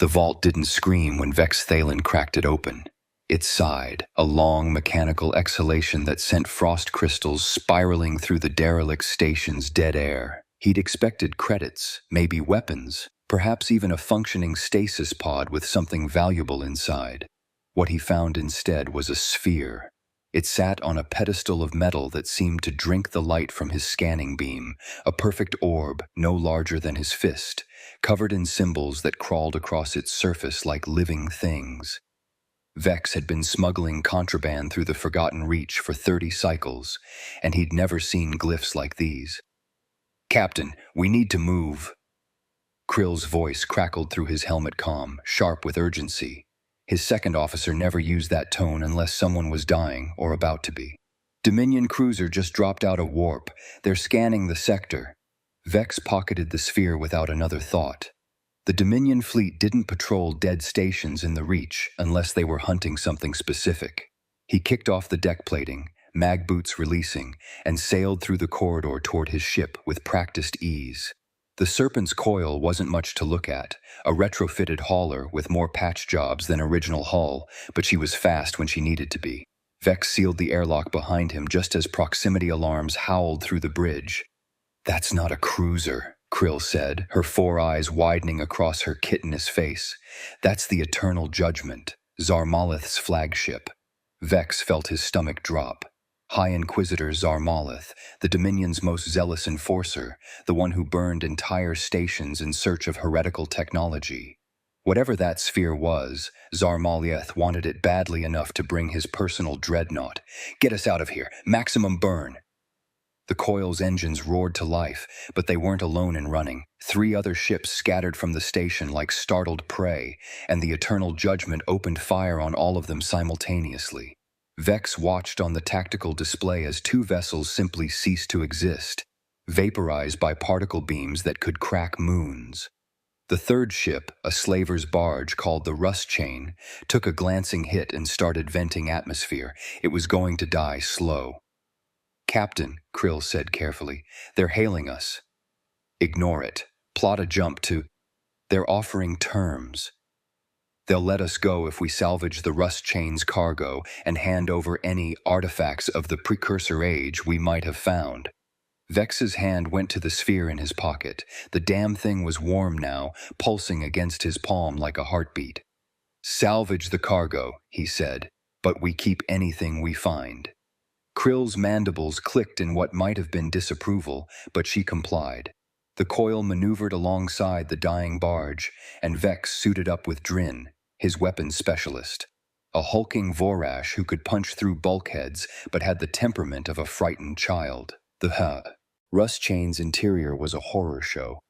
The vault didn't scream when Vex Thalen cracked it open. It sighed, a long mechanical exhalation that sent frost crystals spiraling through the derelict station's dead air. He'd expected credits, maybe weapons, perhaps even a functioning stasis pod with something valuable inside. What he found instead was a sphere. It sat on a pedestal of metal that seemed to drink the light from his scanning beam, a perfect orb no larger than his fist, covered in symbols that crawled across its surface like living things. Vex had been smuggling contraband through the Forgotten Reach for 30 cycles, and he'd never seen glyphs like these. "Captain, we need to move." Krill's voice crackled through his helmet comm, sharp with urgency. His second officer never used that tone unless someone was dying or about to be. "Dominion cruiser just dropped out of warp. They're scanning the sector." Vex pocketed the sphere without another thought. The Dominion fleet didn't patrol dead stations in the Reach unless they were hunting something specific. He kicked off the deck plating, mag boots releasing, and sailed through the corridor toward his ship with practiced ease. The Serpent's coil wasn't much to look at, a retrofitted hauler with more patch jobs than original hull, but she was fast when she needed to be. Vex sealed the airlock behind him just as proximity alarms howled through the bridge. "That's not a cruiser," Krill said, her 4 eyes widening across her kittenous face. "That's the Eternal Judgment, Zarmalith's flagship." Vex felt his stomach drop. High Inquisitor Zarmalith, the Dominion's most zealous enforcer, the one who burned entire stations in search of heretical technology. Whatever that sphere was, Zarmalith wanted it badly enough to bring his personal dreadnought. "Get us out of here! Maximum burn!" The coil's engines roared to life, but they weren't alone in running. 3 other ships scattered from the station like startled prey, and the Eternal Judgment opened fire on all of them simultaneously. Vex watched on the tactical display as 2 vessels simply ceased to exist, vaporized by particle beams that could crack moons. The third ship, a slaver's barge called the Rust Chain, took a glancing hit and started venting atmosphere. It was going to die slow. "Captain," Krill said carefully, "they're hailing us." "Ignore it. Plot a jump to—" "They're offering terms. They'll let us go if we salvage the Rust Chain's cargo and hand over any artifacts of the Precursor Age we might have found." Vex's hand went to the sphere in his pocket. The damn thing was warm now, pulsing against his palm like a heartbeat. "Salvage the cargo," he said, "but we keep anything we find." Krill's mandibles clicked in what might have been disapproval, but she complied. The coil maneuvered alongside the dying barge, and Vex suited up with Drin, his weapons specialist. A hulking Vorash who could punch through bulkheads but had the temperament of a frightened child. The Rust Chain's interior was a horror show.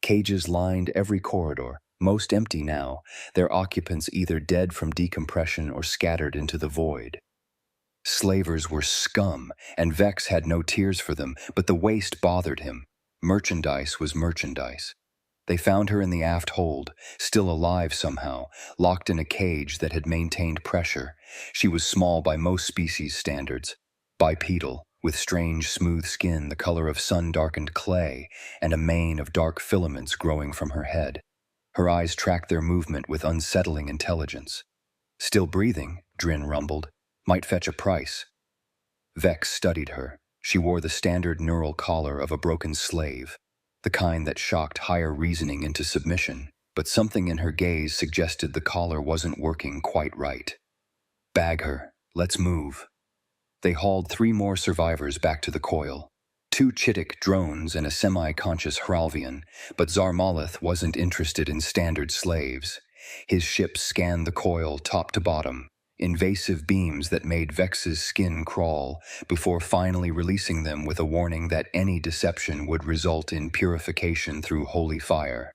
Cages lined every corridor, most empty now, their occupants either dead from decompression or scattered into the void. Slavers were scum, and Vex had no tears for them, but the waste bothered him. Merchandise was merchandise. They found her in the aft hold, still alive somehow, locked in a cage that had maintained pressure. She was small by most species standards, bipedal, with strange smooth skin the color of sun-darkened clay, and a mane of dark filaments growing from her head. Her eyes tracked their movement with unsettling intelligence. "Still breathing," Drin rumbled. "Might fetch a price." Vex studied her. She wore the standard neural collar of a broken slave, the kind that shocked higher reasoning into submission, but something in her gaze suggested the collar wasn't working quite right. "Bag her. Let's move." They hauled 3 more survivors back to the coil. 2 Chitic drones and a semi-conscious Hralvian, but Zarmalith wasn't interested in standard slaves. His ship scanned the coil top to bottom, invasive beams that made Vex's skin crawl, before finally releasing them with a warning that any deception would result in purification through holy fire.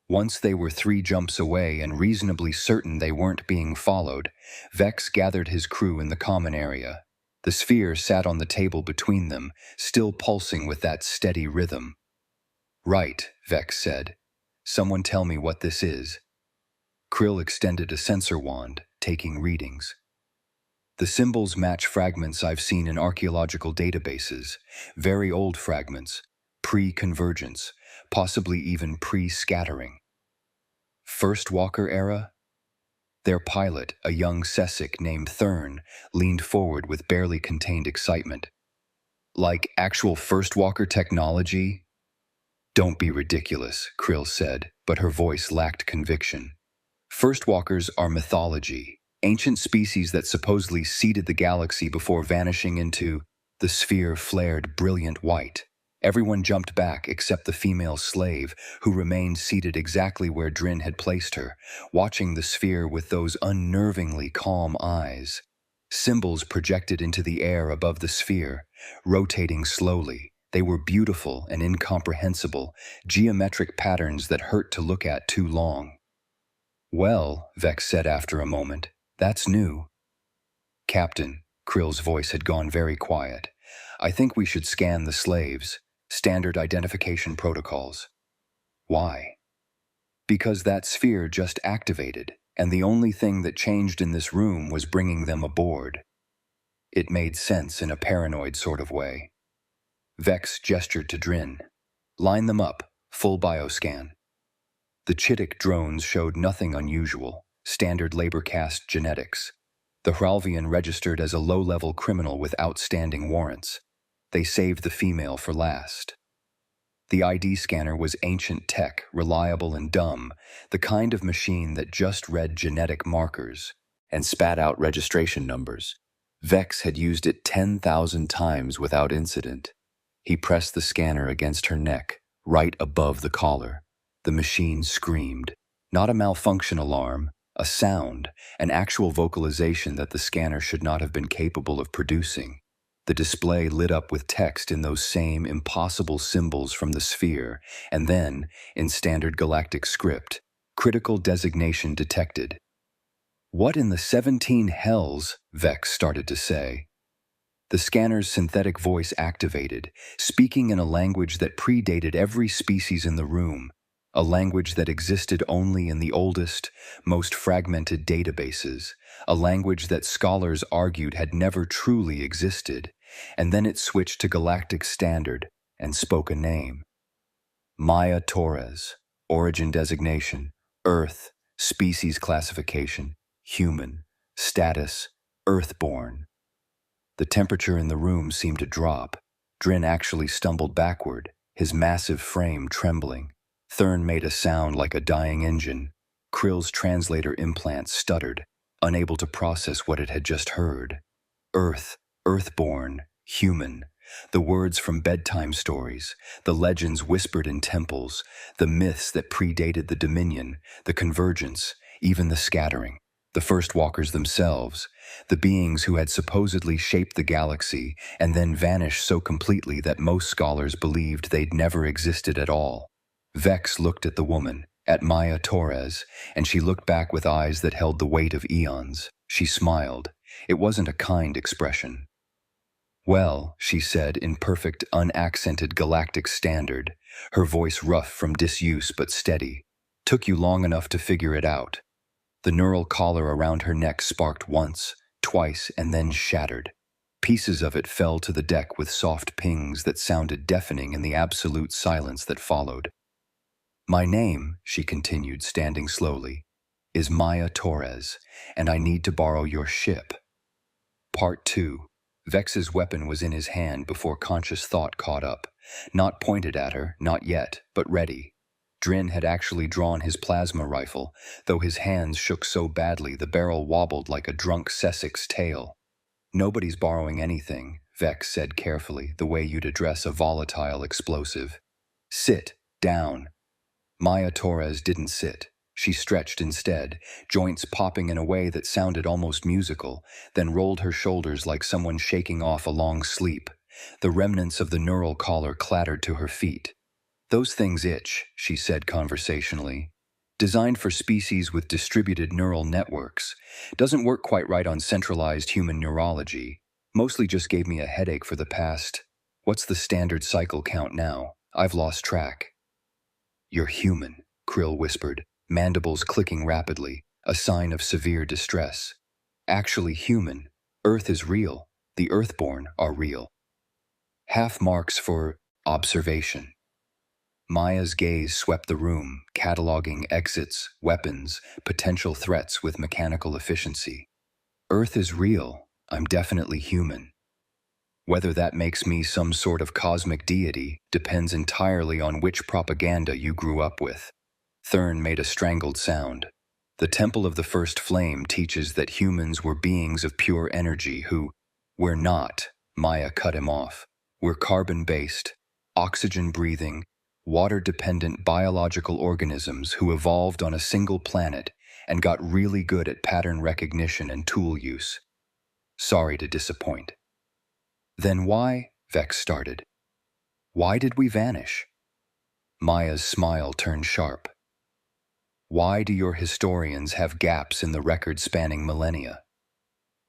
Once they were 3 jumps away and reasonably certain they weren't being followed, Vex gathered his crew in the common area. The sphere sat on the table between them, still pulsing with that steady rhythm. "Right," Vex said. "Someone tell me what this is." Krill extended a sensor wand, taking readings. "The symbols match fragments I've seen in archaeological databases, very old fragments, pre-convergence, possibly even pre-scattering." First Walker era? Their pilot, a young Sessic named Thurn, leaned forward with barely contained excitement. Like actual First Walker technology? Don't be ridiculous, Krill said, but her voice lacked conviction. First Walkers are mythology, ancient species that supposedly seeded the galaxy before vanishing into the sphere flared brilliant white. Everyone jumped back except the female slave, who remained seated exactly where Drin had placed her, watching the sphere with those unnervingly calm eyes. Symbols projected into the air above the sphere, rotating slowly. They were beautiful and incomprehensible, geometric patterns that hurt to look at too long. Well, Vex said after a moment, that's new. Captain, Krill's voice had gone very quiet. I think we should scan the slaves. Standard identification protocols. Why? Because that sphere just activated, and the only thing that changed in this room was bringing them aboard. It made sense in a paranoid sort of way. Vex gestured to Drin. Line them up, full bioscan. The Chittic drones showed nothing unusual, standard labor caste genetics. The Hralvian registered as a low-level criminal with outstanding warrants. They saved the female for last. The ID scanner was ancient tech, reliable and dumb, the kind of machine that just read genetic markers and spat out registration numbers. Vex had used it 10,000 times without incident. He pressed the scanner against her neck, right above the collar. The machine screamed. Not a malfunction alarm, a sound, an actual vocalization that the scanner should not have been capable of producing. The display lit up with text in those same impossible symbols from the sphere, and then, in standard galactic script, critical designation detected. What in the 17 hells? Vex started to say. The scanner's synthetic voice activated, speaking in a language that predated every species in the room, a language that existed only in the oldest, most fragmented databases, a language that scholars argued had never truly existed, and then it switched to galactic standard and spoke a name. Maya Torres, origin designation, Earth, species classification, human, status, Earthborn. The temperature in the room seemed to drop. Drin actually stumbled backward, his massive frame trembling. Thurn made a sound like a dying engine. Krill's translator implant stuttered, unable to process what it had just heard. Earth, Earthborn, human. The words from bedtime stories, the legends whispered in temples, the myths that predated the Dominion, the convergence, even the scattering. The First Walkers themselves, the beings who had supposedly shaped the galaxy and then vanished so completely that most scholars believed they'd never existed at all. Vex looked at the woman, at Maya Torres, and she looked back with eyes that held the weight of eons. She smiled. It wasn't a kind expression. Well, she said in perfect, unaccented galactic standard, her voice rough from disuse but steady. Took you long enough to figure it out. The neural collar around her neck sparked once, twice, and then shattered. Pieces of it fell to the deck with soft pings that sounded deafening in the absolute silence that followed. My name, she continued, standing slowly, is Maya Torres, and I need to borrow your ship. Part 2. Vex's weapon was in his hand before conscious thought caught up. Not pointed at her, not yet, but ready. Drin had actually drawn his plasma rifle, though his hands shook so badly the barrel wobbled like a drunk Sessic's tail. Nobody's borrowing anything, Vex said carefully, the way you'd address a volatile explosive. Sit down. Maya Torres didn't sit. She stretched instead, joints popping in a way that sounded almost musical, then rolled her shoulders like someone shaking off a long sleep. The remnants of the neural collar clattered to her feet. Those things itch, she said conversationally. Designed for species with distributed neural networks. Doesn't work quite right on centralized human neurology. Mostly just gave me a headache for the past. What's the standard cycle count now? I've lost track. You're human, Krill whispered, mandibles clicking rapidly, a sign of severe distress. Actually human. Earth is real. The Earthborn are real. Half marks for observation. Maya's gaze swept the room, cataloging exits, weapons, potential threats with mechanical efficiency. Earth is real. I'm definitely human. Whether that makes me some sort of cosmic deity depends entirely on which propaganda you grew up with. Thurn made a strangled sound. The Temple of the First Flame teaches that humans were beings of pure energy who, we're not, Maya cut him off. We're carbon-based, oxygen-breathing, water-dependent biological organisms who evolved on a single planet and got really good at pattern recognition and tool use. Sorry to disappoint. Then why, Vex started. Why did we vanish? Maya's smile turned sharp. Why do your historians have gaps in the record spanning millennia?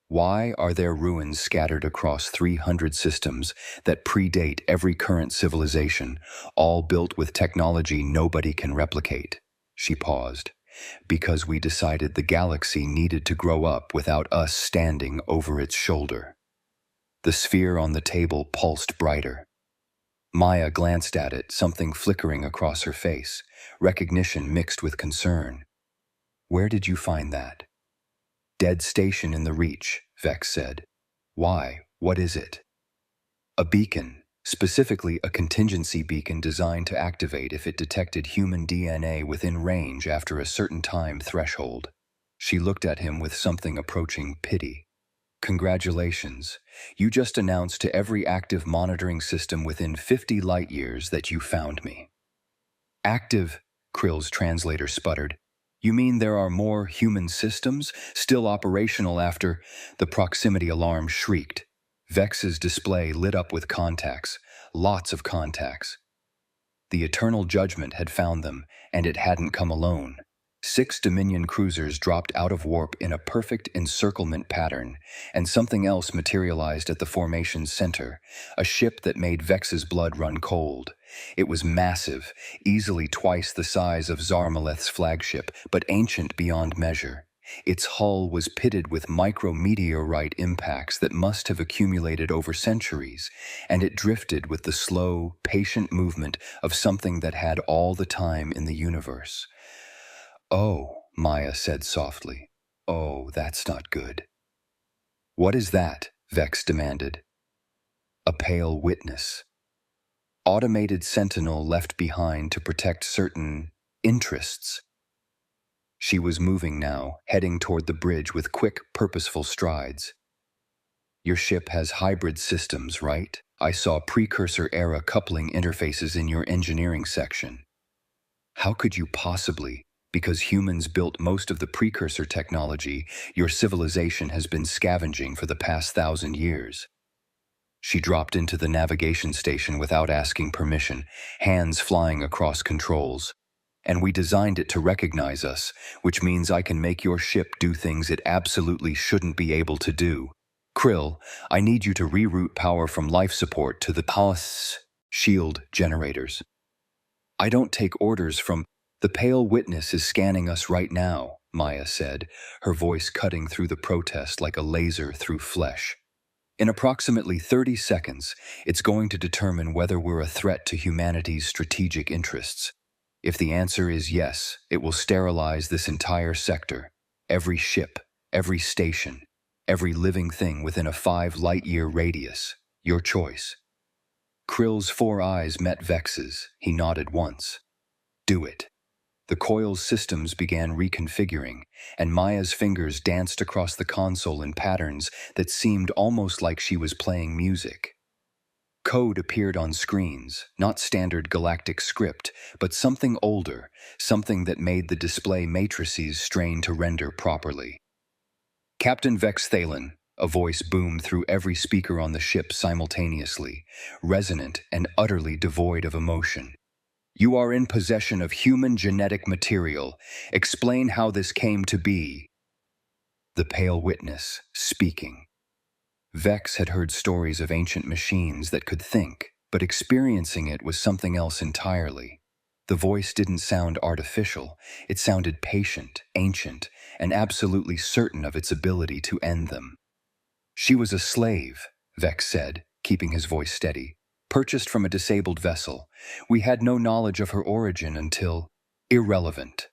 Why are there ruins scattered across 300 systems that predate every current civilization, all built with technology nobody can replicate? She paused. Because we decided the galaxy needed to grow up without us standing over its shoulder. The sphere on the table pulsed brighter. Maya glanced at it, something flickering across her face, recognition mixed with concern. Where did you find that? Dead station in the Reach, Vex said. Why? What is it? A beacon, specifically a contingency beacon designed to activate if it detected human DNA within range after a certain time threshold. She looked at him with something approaching pity. Congratulations. You just announced to every active monitoring system within 50 light-years that you found me. Active, Krill's translator sputtered. You mean there are more human systems still operational after the proximity alarm shrieked? Vex's display lit up with contacts, lots of contacts. The Eternal Judgment had found them, and it hadn't come alone. 6 Dominion cruisers dropped out of warp in a perfect encirclement pattern, and something else materialized at the formation's center, a ship that made Vex's blood run cold. It was massive, easily twice the size of Zarmaleth's flagship, but ancient beyond measure. Its hull was pitted with micrometeorite impacts that must have accumulated over centuries, and it drifted with the slow, patient movement of something that had all the time in the universe. Oh, Maya said softly. Oh, that's not good. What is that? Vex demanded. A pale witness. Automated sentinel left behind to protect certain interests. She was moving now, heading toward the bridge with quick, purposeful strides. Your ship has hybrid systems, right? I saw precursor-era coupling interfaces in your engineering section. How could you possibly? Because humans built most of the precursor technology your civilization has been scavenging for the past 1,000 years. She dropped into the navigation station without asking permission, hands flying across controls. And we designed it to recognize us, which means I can make your ship do things it absolutely shouldn't be able to do. Krill, I need you to reroute power from life support to the palace shield generators. I don't take orders from... The pale witness is scanning us right now, Maya said, her voice cutting through the protest like a laser through flesh. In approximately 30 seconds, it's going to determine whether we're a threat to humanity's strategic interests. If the answer is yes, it will sterilize this entire sector, every ship, every station, every living thing within a 5 light-year radius. Your choice. Krill's 4 eyes met Vex's. He nodded once. Do it. The coil's systems began reconfiguring, and Maya's fingers danced across the console in patterns that seemed almost like she was playing music. Code appeared on screens, not standard galactic script, but something older, something that made the display matrices strain to render properly. Captain Vex Thalen, a voice boomed through every speaker on the ship simultaneously, resonant and utterly devoid of emotion. You are in possession of human genetic material. Explain how this came to be. The pale witness, speaking. Vex had heard stories of ancient machines that could think, but experiencing it was something else entirely. The voice didn't sound artificial. It sounded patient, ancient, and absolutely certain of its ability to end them. She was a slave, Vex said, keeping his voice steady. Purchased from a disabled vessel. We had no knowledge of her origin until... Irrelevant.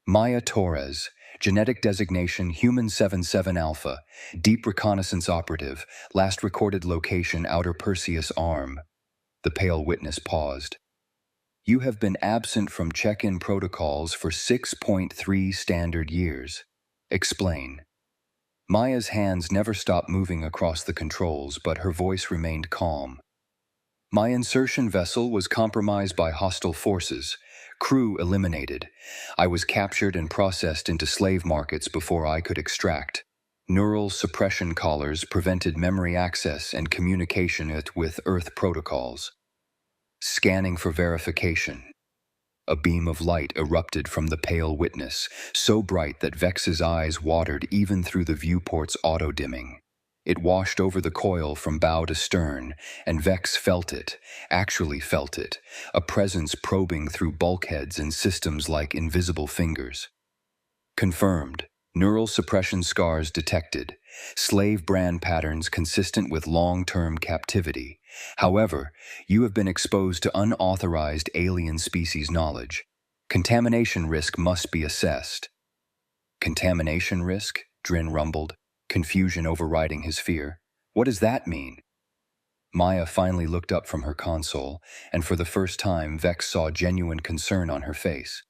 Maya Torres, genetic designation Human 77 Alpha, deep reconnaissance operative, last recorded location Outer Perseus Arm. The pale witness paused. You have been absent from check-in protocols for 6.3 standard years. Explain. Maya's hands never stopped moving across the controls, but her voice remained calm. My insertion vessel was compromised by hostile forces. Crew eliminated. I was captured and processed into slave markets before I could extract. Neural suppression collars prevented memory access and communication with Earth protocols. Scanning for verification. A beam of light erupted from the pale witness, so bright that Vex's eyes watered even through the viewport's auto-dimming. It washed over the coil from bow to stern, and Vex felt it, actually felt it, a presence probing through bulkheads and systems like invisible fingers. Confirmed. Neural suppression scars detected. Slave brand patterns consistent with long-term captivity. However, you have been exposed to unauthorized alien species knowledge. Contamination risk must be assessed. Contamination risk? Drin rumbled, confusion overriding his fear. What does that mean? Maya finally looked up from her console, and for the first time Vex saw genuine concern on her face.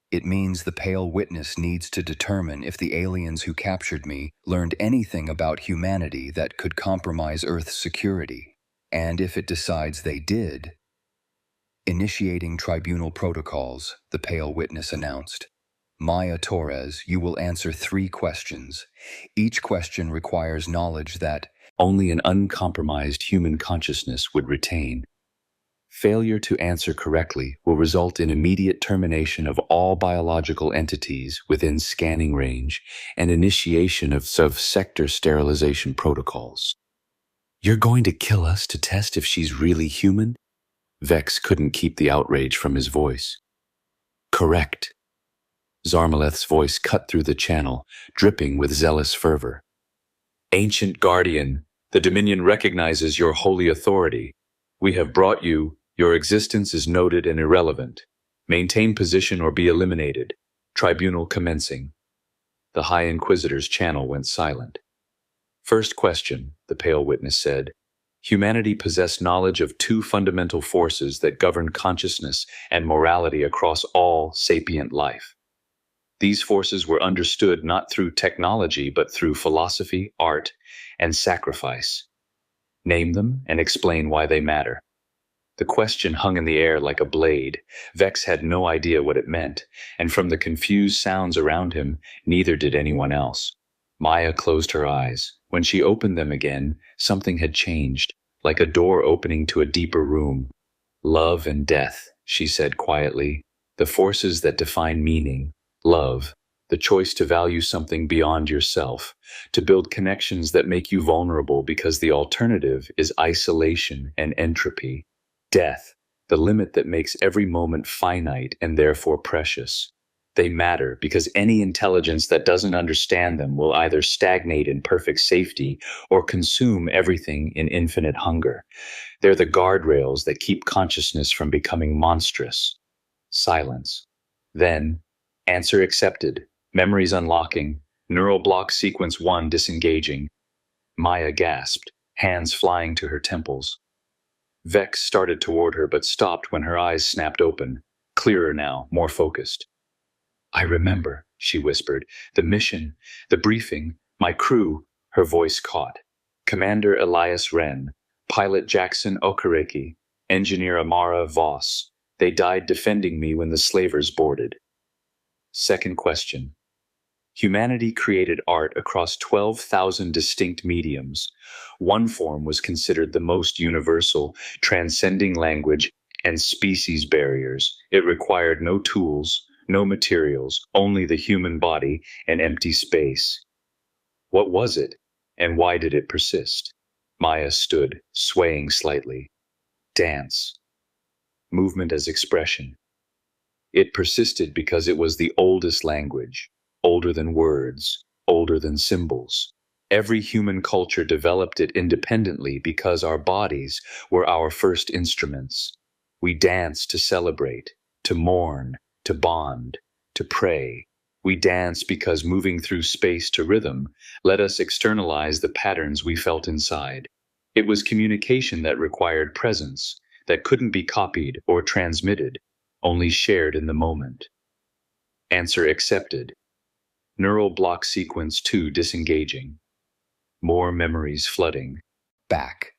It means the pale witness needs to determine if the aliens who captured me learned anything about humanity that could compromise Earth's security. And if it decides they did... Initiating tribunal protocols, the pale witness announced. Maya Torres, you will answer 3 questions. Each question requires knowledge that only an uncompromised human consciousness would retain. Failure to answer correctly will result in immediate termination of all biological entities within scanning range and initiation of sector sterilization protocols. You're going to kill us to test if she's really human? Vex couldn't keep the outrage from his voice. Correct. Zarmaleth's voice cut through the channel, dripping with zealous fervor. Ancient Guardian, the Dominion recognizes your holy authority. We have brought you. Your existence is noted and irrelevant. Maintain position or be eliminated. Tribunal commencing. The High Inquisitor's channel went silent. First question, the pale witness said. Humanity possessed knowledge of 2 fundamental forces that govern consciousness and morality across all sapient life. These forces were understood not through technology but through philosophy, art, and sacrifice. Name them and explain why they matter. The question hung in the air like a blade. Vex had no idea what it meant, and from the confused sounds around him, neither did anyone else. Maya closed her eyes. When she opened them again, something had changed, like a door opening to a deeper room. Love and death, she said quietly, the forces that define meaning. Love, the choice to value something beyond yourself, to build connections that make you vulnerable because the alternative is isolation and entropy. Death, the limit that makes every moment finite and therefore precious. They matter because any intelligence that doesn't understand them will either stagnate in perfect safety or consume everything in infinite hunger. They're the guardrails that keep consciousness from becoming monstrous. Silence. Then, answer accepted. Memories unlocking. Neural block sequence 1 disengaging. Maya gasped, hands flying to her temples. Vex started toward her but stopped when her eyes snapped open, clearer now, more focused. I remember, she whispered, the mission, the briefing, my crew, her voice caught. Commander Elias Wren, pilot Jackson Okereke, engineer Amara Voss. They died defending me when the slavers boarded. Second question. Humanity created art across 12,000 distinct mediums. One form was considered the most universal, transcending language and species barriers. It required no tools, no materials, only the human body and empty space. What was it, and why did it persist? Maya stood, swaying slightly. Dance. Movement as expression. It persisted because it was the oldest language. Older than words, older than symbols. Every human culture developed it independently because our bodies were our first instruments. We danced to celebrate, to mourn, to bond, to pray. We danced because moving through space to rhythm let us externalize the patterns we felt inside. It was communication that required presence, that couldn't be copied or transmitted, only shared in the moment. Answer accepted. Neural block sequence 2 disengaging. More memories flooding. Back.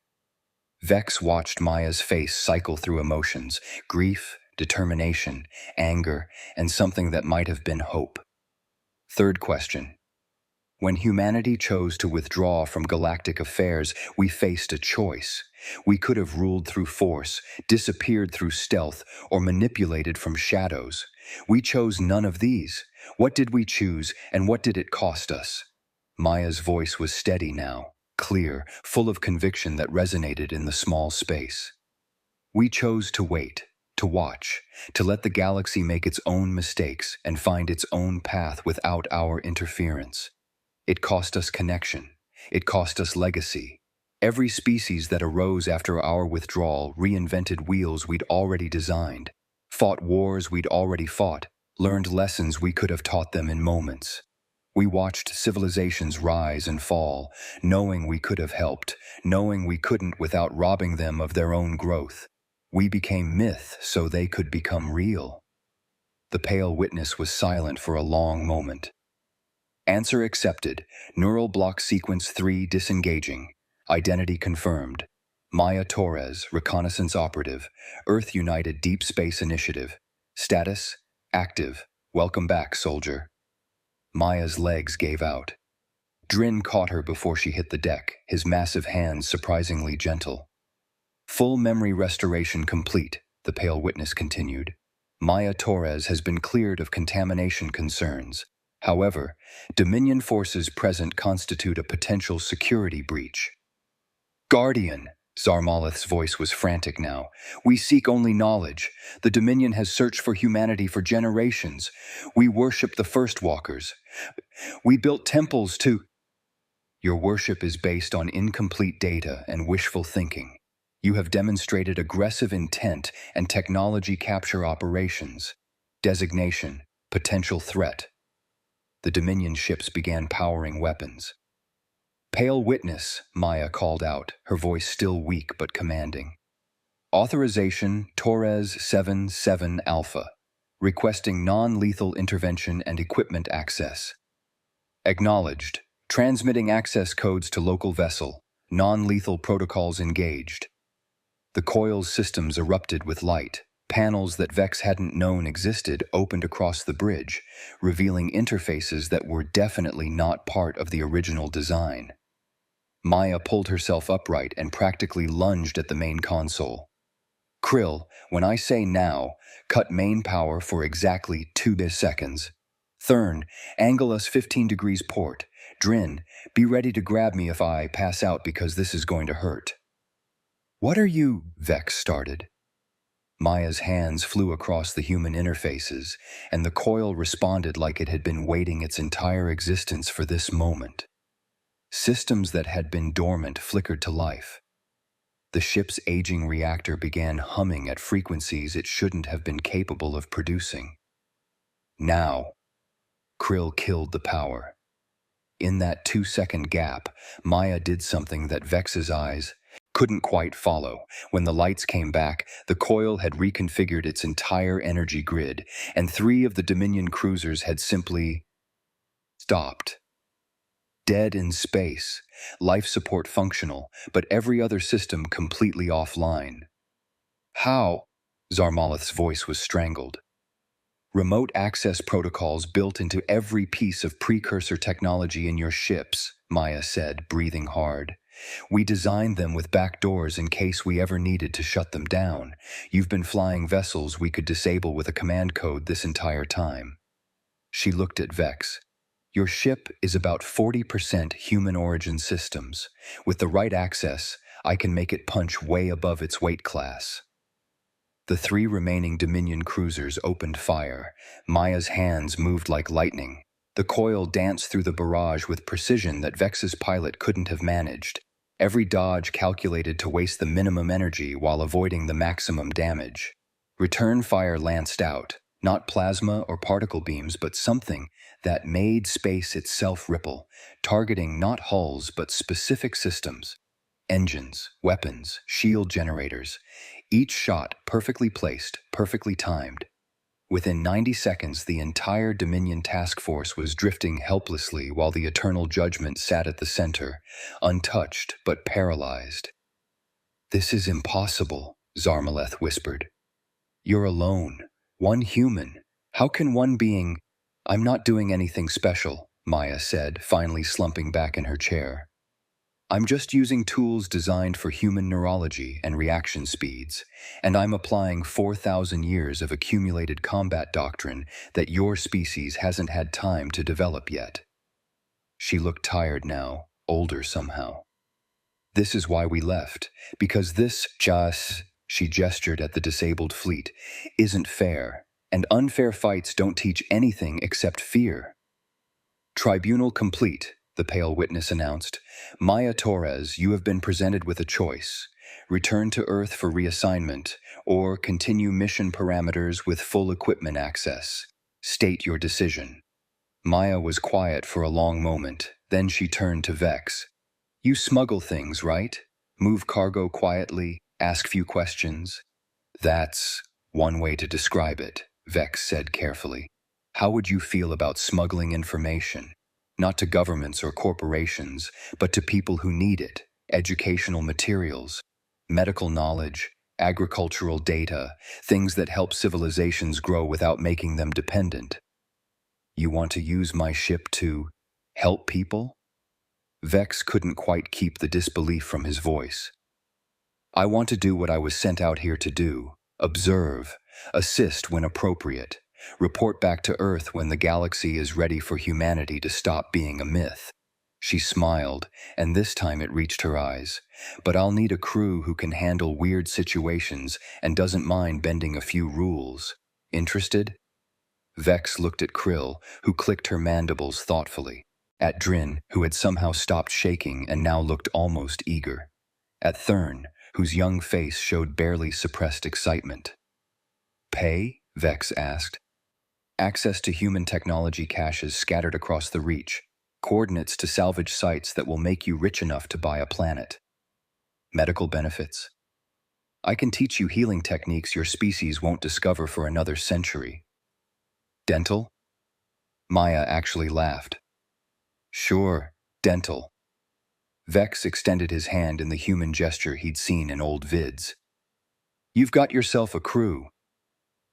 Vex watched Maya's face cycle through emotions, grief, determination, anger, and something that might have been hope. Third question. When humanity chose to withdraw from galactic affairs, we faced a choice. We could have ruled through force, disappeared through stealth, or manipulated from shadows. We chose none of these. What did we choose, and what did it cost us? Maya's voice was steady now, clear, full of conviction that resonated in the small space. We chose to wait, to watch, to let the galaxy make its own mistakes and find its own path without our interference. It cost us connection. It cost us legacy. Every species that arose after our withdrawal reinvented wheels we'd already designed, fought wars we'd already fought, learned lessons we could have taught them in moments. We watched civilizations rise and fall, knowing we could have helped, knowing we couldn't without robbing them of their own growth. We became myth so they could become real. The pale witness was silent for a long moment. Answer accepted. Neural block sequence 3 disengaging. Identity confirmed. Maya Torres, reconnaissance operative. Earth United Deep Space Initiative. Status: active. Welcome back, soldier. Maya's legs gave out. Drin caught her before she hit the deck, his massive hands surprisingly gentle. Full memory restoration complete, the pale witness continued. Maya Torres has been cleared of contamination concerns. However, Dominion forces present constitute a potential security breach. Guardian, Zarmalith's voice was frantic now. We seek only knowledge. The Dominion has searched for humanity for generations. We worship the First Walkers. We built temples to... Your worship is based on incomplete data and wishful thinking. You have demonstrated aggressive intent and technology capture operations. Designation: potential threat. The Dominion ships began powering weapons. Pale witness, Maya called out, her voice still weak but commanding. Authorization Torres 77 Alpha. Requesting non-lethal intervention and equipment access. Acknowledged. Transmitting access codes to local vessel. Non-lethal protocols engaged. The coil's systems erupted with light. Panels that Vex hadn't known existed opened across the bridge, revealing interfaces that were definitely not part of the original design. Maya pulled herself upright and practically lunged at the main console. Krill, when I say now, cut main power for exactly 2 seconds. Thurn, angle us 15 degrees port. Drin, be ready to grab me if I pass out because this is going to hurt. What are you? Vex started. Maya's hands flew across the human interfaces, and the coil responded like it had been waiting its entire existence for this moment. Systems that had been dormant flickered to life. The ship's aging reactor began humming at frequencies it shouldn't have been capable of producing. Now, Krill killed the power. In that 2-second gap, Maya did something that Vex's eyes couldn't quite follow. When the lights came back, the coil had reconfigured its entire energy grid, and 3 of the Dominion cruisers had simply stopped. Dead in space, life support functional, but every other system completely offline. How? Zarmalith's voice was strangled. Remote access protocols built into every piece of precursor technology in your ships, Maya said, breathing hard. We designed them with back doors in case we ever needed to shut them down. You've been flying vessels we could disable with a command code this entire time. She looked at Vex. Your ship is about 40% human origin systems. With the right access, I can make it punch way above its weight class. The 3 remaining Dominion cruisers opened fire. Maya's hands moved like lightning. The coil danced through the barrage with precision that Vex's pilot couldn't have managed. Every dodge calculated to waste the minimum energy while avoiding the maximum damage. Return fire lanced out, not plasma or particle beams, but something that made space itself ripple, targeting not hulls but specific systems. Engines, weapons, shield generators, each shot perfectly placed, perfectly timed. Within 90 seconds, the entire Dominion task force was drifting helplessly while the Eternal Judgment sat at the center, untouched but paralyzed. "This is impossible," Zarmaleth whispered. "You're alone, one human. How can one being—" "I'm not doing anything special," Maya said, finally slumping back in her chair. "I'm just using tools designed for human neurology and reaction speeds, and I'm applying 4,000 years of accumulated combat doctrine that your species hasn't had time to develop yet." She looked tired now, older somehow. "This is why we left, because this she gestured at the disabled fleet, isn't fair, and unfair fights don't teach anything except fear." "Tribunal complete," the pale witness announced. "Maya Torres, you have been presented with a choice. Return to Earth for reassignment, or continue mission parameters with full equipment access. State your decision." Maya was quiet for a long moment, then she turned to Vex. "You smuggle things, right? Move cargo quietly, ask few questions." "That's one way to describe it," Vex said carefully. "How would you feel about smuggling information? Not to governments or corporations, but to people who need it, educational materials, medical knowledge, agricultural data, things that help civilizations grow without making them dependent." "You want to use my ship to help people?" Vex couldn't quite keep the disbelief from his voice. "I want to do what I was sent out here to do: observe, assist when appropriate, report back to Earth when the galaxy is ready for humanity to stop being a myth." She smiled, and this time it reached her eyes. "But I'll need a crew who can handle weird situations and doesn't mind bending a few rules. Interested?" Vex looked at Krill, who clicked her mandibles thoughtfully. At Drin, who had somehow stopped shaking and now looked almost eager. At Thurn, whose young face showed barely suppressed excitement. "Pay?" Vex asked. "Access to human technology caches scattered across the Reach. Coordinates to salvage sites that will make you rich enough to buy a planet. Medical benefits. I can teach you healing techniques your species won't discover for another century. Dental?" Maya actually laughed. "Sure, dental." Vex extended his hand in the human gesture he'd seen in old vids. "You've got yourself a crew."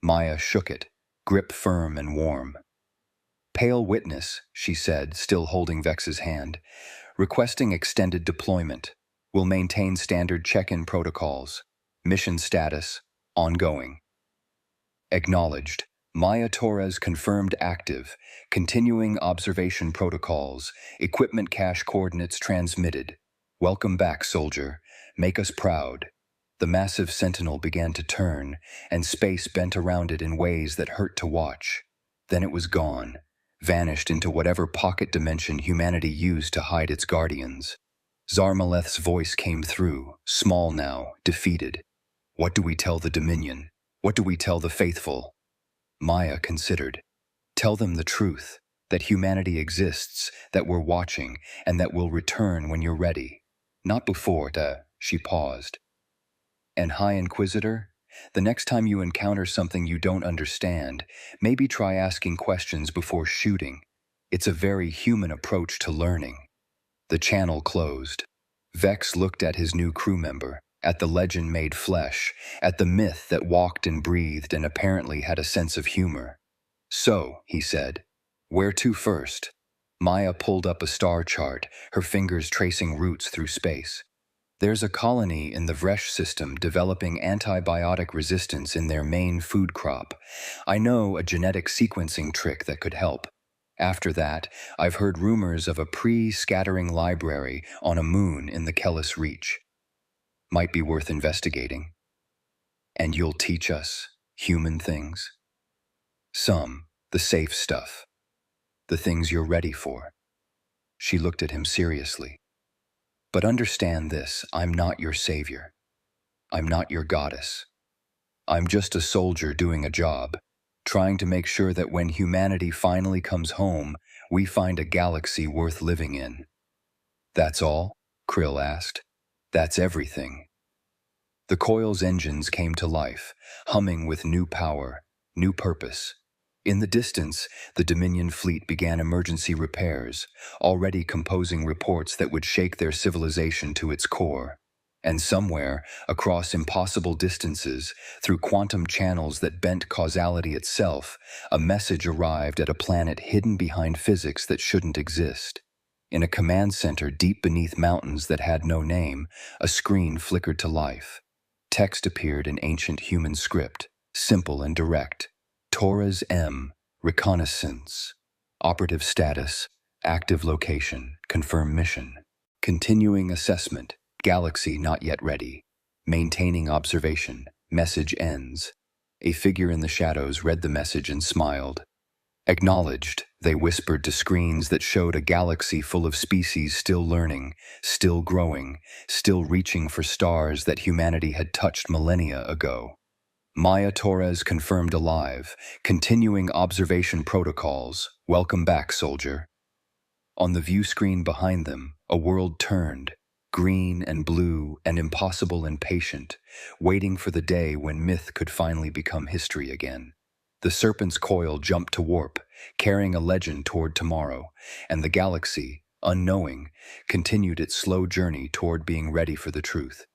Maya shook it, grip firm and warm. "Pale witness," she said, still holding Vex's hand. "Requesting extended deployment. Will maintain standard check-in protocols. Mission status, ongoing." Acknowledged. Maya Torres confirmed active. Continuing observation protocols. Equipment cache coordinates transmitted. Welcome back, soldier. Make us proud. The massive sentinel began to turn, and space bent around it in ways that hurt to watch. Then it was gone, vanished into whatever pocket dimension humanity used to hide its guardians. Zarmaleth's voice came through, small now, defeated. "What do we tell the Dominion? What do we tell the faithful?" Maya considered. "Tell them the truth, that humanity exists, that we're watching, and that we'll return when you're ready. Not before, she paused. "And High Inquisitor, the next time you encounter something you don't understand, maybe try asking questions before shooting. It's a very human approach to learning." The channel closed. Vex looked at his new crew member, at the legend made flesh, at the myth that walked and breathed and apparently had a sense of humor. "So," he said, "where to first?" Maya pulled up a star chart, her fingers tracing routes through space. "There's a colony in the Vresh system developing antibiotic resistance in their main food crop. I know a genetic sequencing trick that could help. After that, I've heard rumors of a pre-scattering library on a moon in the Kellis Reach. Might be worth investigating." "And you'll teach us human things?" "Some, the safe stuff." The things you're ready for. She looked at him seriously. But understand this, I'm not your savior. I'm not your goddess. I'm just a soldier doing a job, trying to make sure that when humanity finally comes home, we find a galaxy worth living in. That's all? Krill asked. That's everything. The coil's engines came to life, humming with new power, new purpose. In the distance, the Dominion fleet began emergency repairs, already composing reports that would shake their civilization to its core. And somewhere, across impossible distances, through quantum channels that bent causality itself, a message arrived at a planet hidden behind physics that shouldn't exist. In a command center deep beneath mountains that had no name, a screen flickered to life. Text appeared in ancient human script, simple and direct. Torres M. Reconnaissance. Operative status. Active location. Confirm mission. Continuing assessment. Galaxy not yet ready. Maintaining observation. Message ends. A figure in the shadows read the message and smiled. Acknowledged, they whispered to screens that showed a galaxy full of species still learning, still growing, still reaching for stars that humanity had touched millennia ago. Maya Torres confirmed alive, continuing observation protocols. Welcome back, soldier. On the view screen behind them, a world turned, green and blue and impossible and patient, waiting for the day when myth could finally become history again. The serpent's coil jumped to warp, carrying a legend toward tomorrow, and the galaxy, unknowing, continued its slow journey toward being ready for the truth.